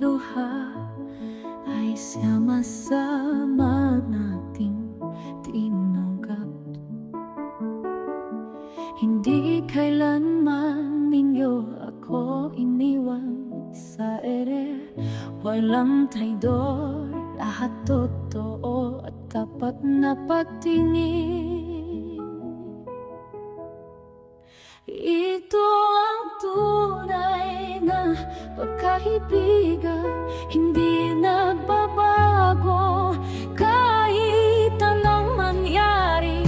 luha ay sama-sama nating tinanggap. Hindi kailanman ninyo ako iniwan sa ere. Walang traidor, lahat totoo at tapat na pagtingin. Ito ang tunay na pagkaibigan, hindi nagbabago kahit anong mangyari.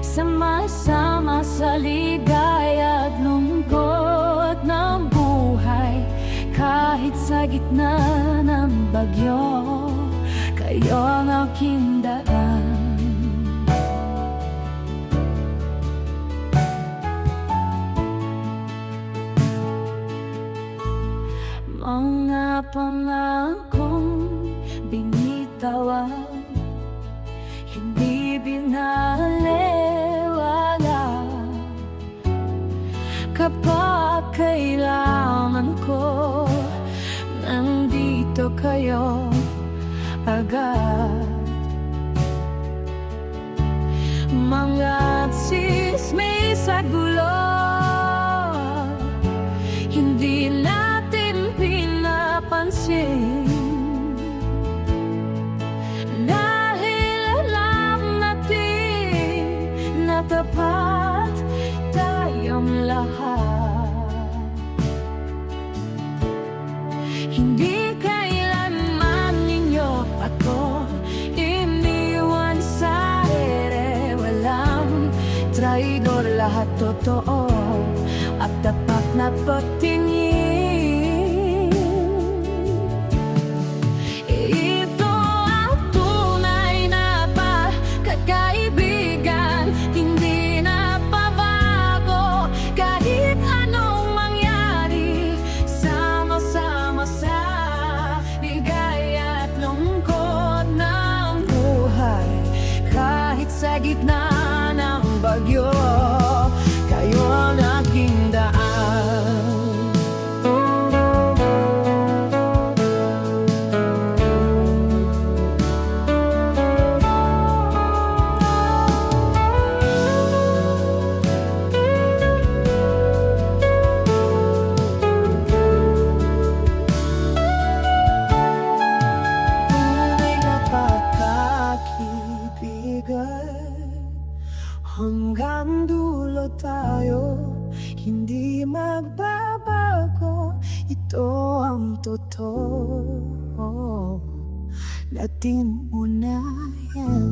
Sama-sama sa ligaya at lungkot ng buhay. Kahit sa gitna ng bagyo, kayo ang aking daan. Mga pangakong binitawan, hindi binalewala. Kapag kailangan ko, nandito kayo agad. Mga tsismis at gulo, hindi natin pinapansin. Dahil alam natin na tapat tayong lahat. Hindi kailanman ninyo ako iniwan sa ere. Walang traidor, lahat totoo at tapat na pagtingin. Ito ang tunay na pagkakaibigan, hindi na pabago kahit anong mangyari. Sama-sama sa ligaya at lungkot ng buhay. Kahit sa gitna ng bagyo, kayo ang aking daan. Tunay na pagkakaibigan, hanggang dulo tayo, hindi magbabago. Ito ang totoo natin unayan.